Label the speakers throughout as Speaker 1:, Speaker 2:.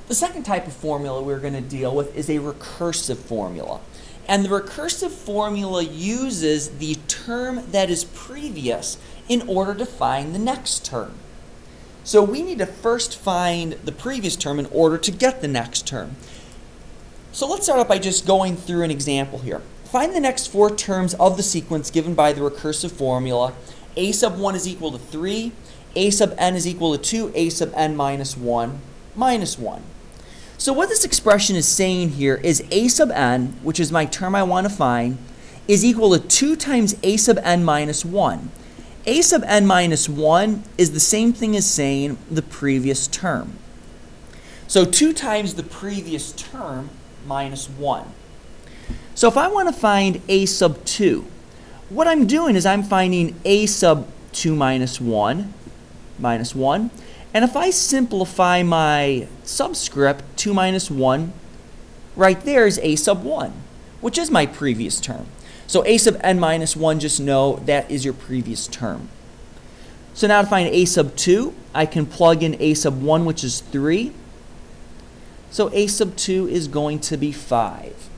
Speaker 1: The second type of formula we're going to deal with is a recursive formula. And the recursive formula uses the term that is previous in order to find the next term. So we need to first find the previous term in order to get the next term. So let's start out by just going through an example here. Find the next four terms of the sequence given by the recursive formula. A sub 1 is equal to 3, a sub n is equal to 2, a sub n minus 1, minus 1. So what this expression is saying here is a sub n, which is my term I want to find, is equal to 2 times a sub n minus 1. A sub n minus 1 is the same thing as saying the previous term. So 2 times the previous term minus 1. So if I want to find a sub 2, what I'm doing is I'm finding a sub 2 minus 1, minus 1. And if I simplify my subscript, 2 minus 1, right there is a sub 1, which is my previous term. So a sub n minus 1, just know that is your previous term. So now to find a sub 2, I can plug in a sub 1, which is 3. So a sub 2 is going to be 5.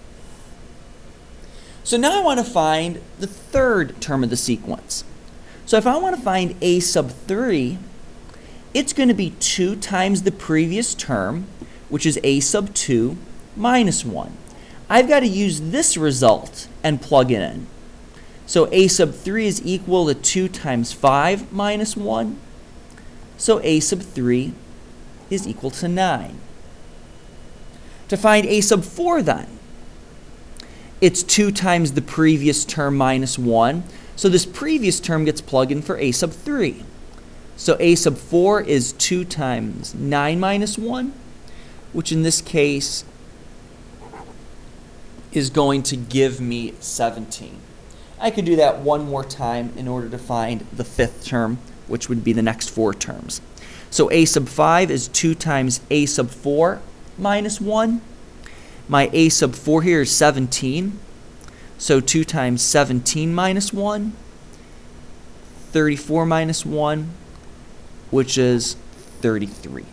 Speaker 1: So now I want to find the third term of the sequence. So if I want to find a sub 3, it's going to be 2 times the previous term, which is a sub 2 minus 1. I've got to use this result and plug it in. So a sub 3 is equal to 2 times 5 minus 1. So a sub 3 is equal to 9. To find a sub 4 then, it's 2 times the previous term minus 1. So this previous term gets plugged in for a sub 3. So a sub 4 is 2 times 9 minus 1, which in this case is going to give me 17. I could do that one more time in order to find the fifth term, which would be the next four terms. So a sub 5 is 2 times a sub 4 minus 1. My a sub 4 here is 17. So 2 times 17 minus 1. 34 minus 1, which is 33.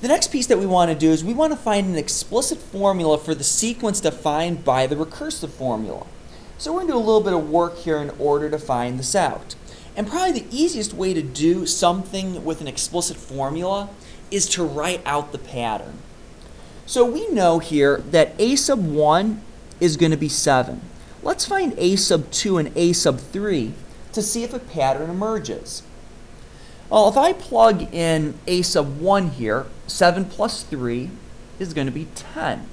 Speaker 1: The next piece that we want to do is we want to find an explicit formula for the sequence defined by the recursive formula. So we're going to do a little bit of work here in order to find this out. And probably the easiest way to do something with an explicit formula is to write out the pattern. So we know here that a sub 1 is going to be 7. Let's find a sub 2 and a sub 3 to see if a pattern emerges. Well, if I plug in a sub 1 here, 7 plus 3 is going to be 10.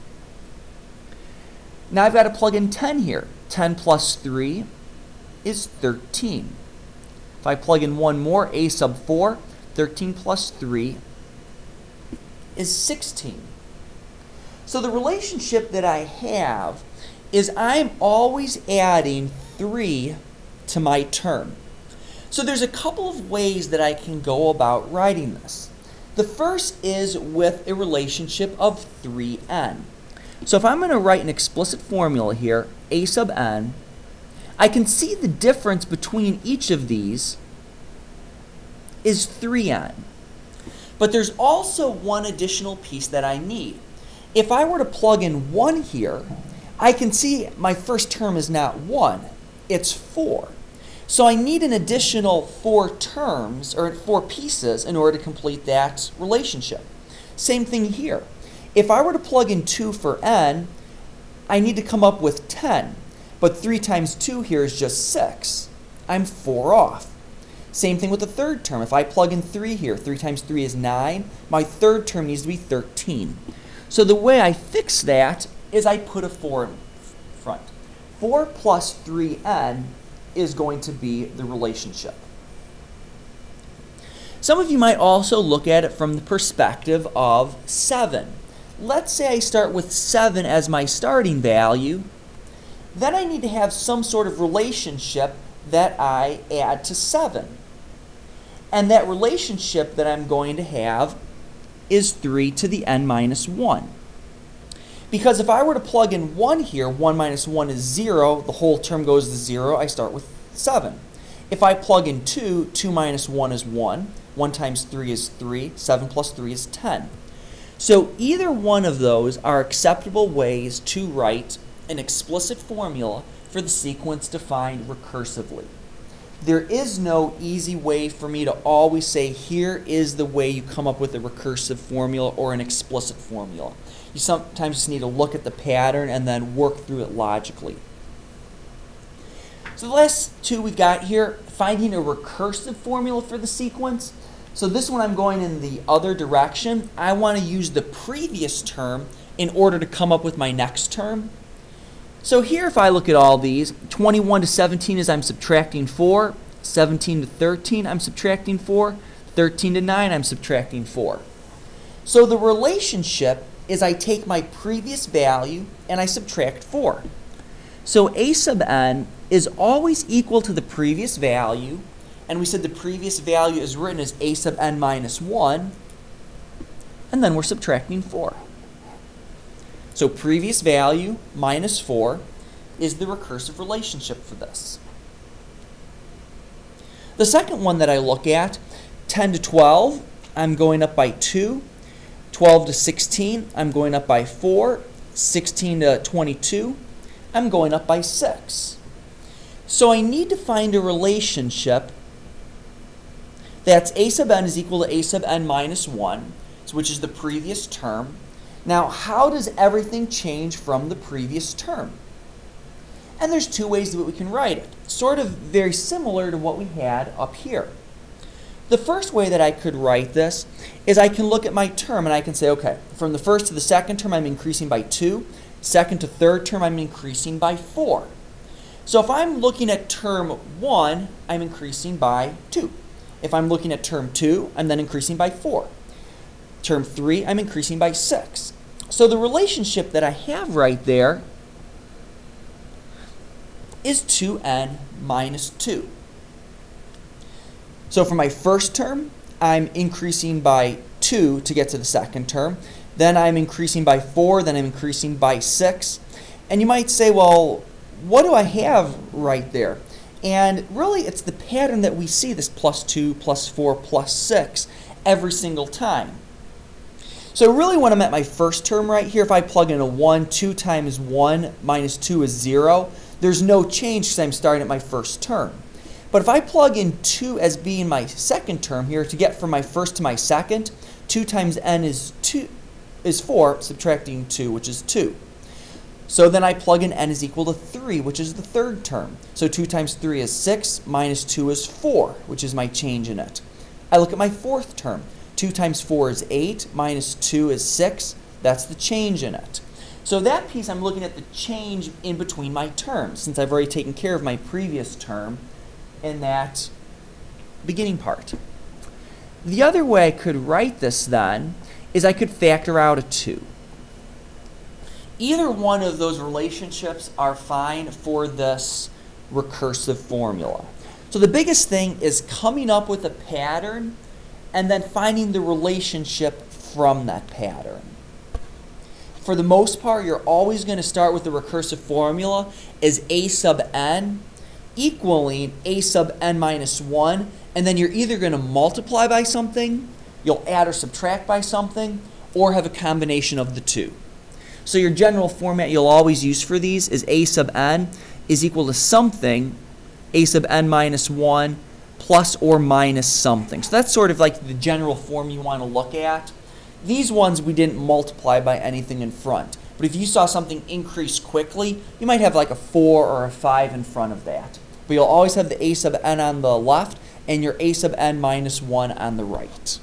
Speaker 1: Now I've got to plug in 10 here. 10 plus 3 is 13. If I plug in one more, a sub 4, 13 plus 3 is 16. So the relationship that I have is I'm always adding 3 to my term. So there's a couple of ways that I can go about writing this. The first is with a relationship of 3n. So if I'm going to write an explicit formula here, a sub n, I can see the difference between each of these is 3n. But there's also one additional piece that I need. If I were to plug in 1 here, I can see my first term is not 1, it's 4. So I need an additional 4 terms, or 4 pieces, in order to complete that relationship. Same thing here. If I were to plug in 2 for n, I need to come up with 10. But 3 times 2 here is just 6. I'm 4 off. Same thing with the third term. If I plug in 3 here, 3 times 3 is 9. My third term needs to be 13. So the way I fix that is I put a 4 in front. 4 plus 3n is going to be the relationship. Some of you might also look at it from the perspective of 7. Let's say I start with 7 as my starting value. Then I need to have some sort of relationship that I add to 7. And that relationship that I'm going to have is 3 to the n minus 1. Because if I were to plug in 1 here, 1 minus 1 is 0, the whole term goes to 0, I start with 7. If I plug in 2, 2 minus 1 is 1. 1 times 3 is 3. 7 plus 3 is 10. So either one of those are acceptable ways to write an explicit formula for the sequence defined recursively. There is no easy way for me to always say, here is the way you come up with a recursive formula or an explicit formula. You sometimes just need to look at the pattern and then work through it logically. So the last two we've got here, finding a recursive formula for the sequence. So this one I'm going in the other direction. I want to use the previous term in order to come up with my next term. So here if I look at all these, 21 to 17 is I'm subtracting 4, 17 to 13 I'm subtracting 4, 13 to 9 I'm subtracting 4. So the relationship is I take my previous value and I subtract 4. So a sub n is always equal to the previous value, and we said the previous value is written as a sub n minus 1, and then we're subtracting 4. So previous value minus 4 is the recursive relationship for this. The second one that I look at, 10 to 12, I'm going up by 2. 12 to 16, I'm going up by 4. 16 to 22, I'm going up by 6. So I need to find a relationship that's a sub n is equal to a sub n minus 1, which is the previous term. Now, how does everything change from the previous term? And there's two ways that we can write it, sort of very similar to what we had up here. The first way that I could write this is I can look at my term and I can say, okay, from the first to the second term I'm increasing by 2, second to third term I'm increasing by 4. So if I'm looking at term 1, I'm increasing by 2. If I'm looking at term 2, I'm then increasing by 4. Term 3, I'm increasing by 6. So the relationship that I have right there is 2n minus 2. So for my first term, I'm increasing by 2 to get to the second term. Then I'm increasing by 4, then I'm increasing by 6. And you might say, well, what do I have right there? And really, it's the pattern that we see, this plus 2, plus 4, plus 6, every single time. So really when I'm at my first term right here, if I plug in a 1, 2 times 1 minus 2 is 0. There's no change because I'm starting at my first term. But if I plug in 2 as being my second term here, to get from my first to my second, 2 times n is 4, subtracting 2, which is 2. So then I plug in n is equal to 3, which is the third term. So 2 times 3 is 6, minus 2 is 4, which is my change in it. I look at my fourth term. 2 times 4 is 8, minus 2 is 6. That's the change in it. So that piece, I'm looking at the change in between my terms, since I've already taken care of my previous term in that beginning part. The other way I could write this then is I could factor out a 2. Either one of those relationships are fine for this recursive formula. So the biggest thing is coming up with a pattern and then finding the relationship from that pattern. For the most part, you're always going to start with the recursive formula as a sub n equaling a sub n minus 1, and then you're either going to multiply by something, you'll add or subtract by something, or have a combination of the two. So your general format you'll always use for these is a sub n is equal to something, a sub n minus 1, plus or minus something. So that's sort of like the general form you want to look at. These ones we didn't multiply by anything in front. But if you saw something increase quickly, you might have like a 4 or a 5 in front of that. But you'll always have the a sub n on the left and your a sub n minus 1 on the right.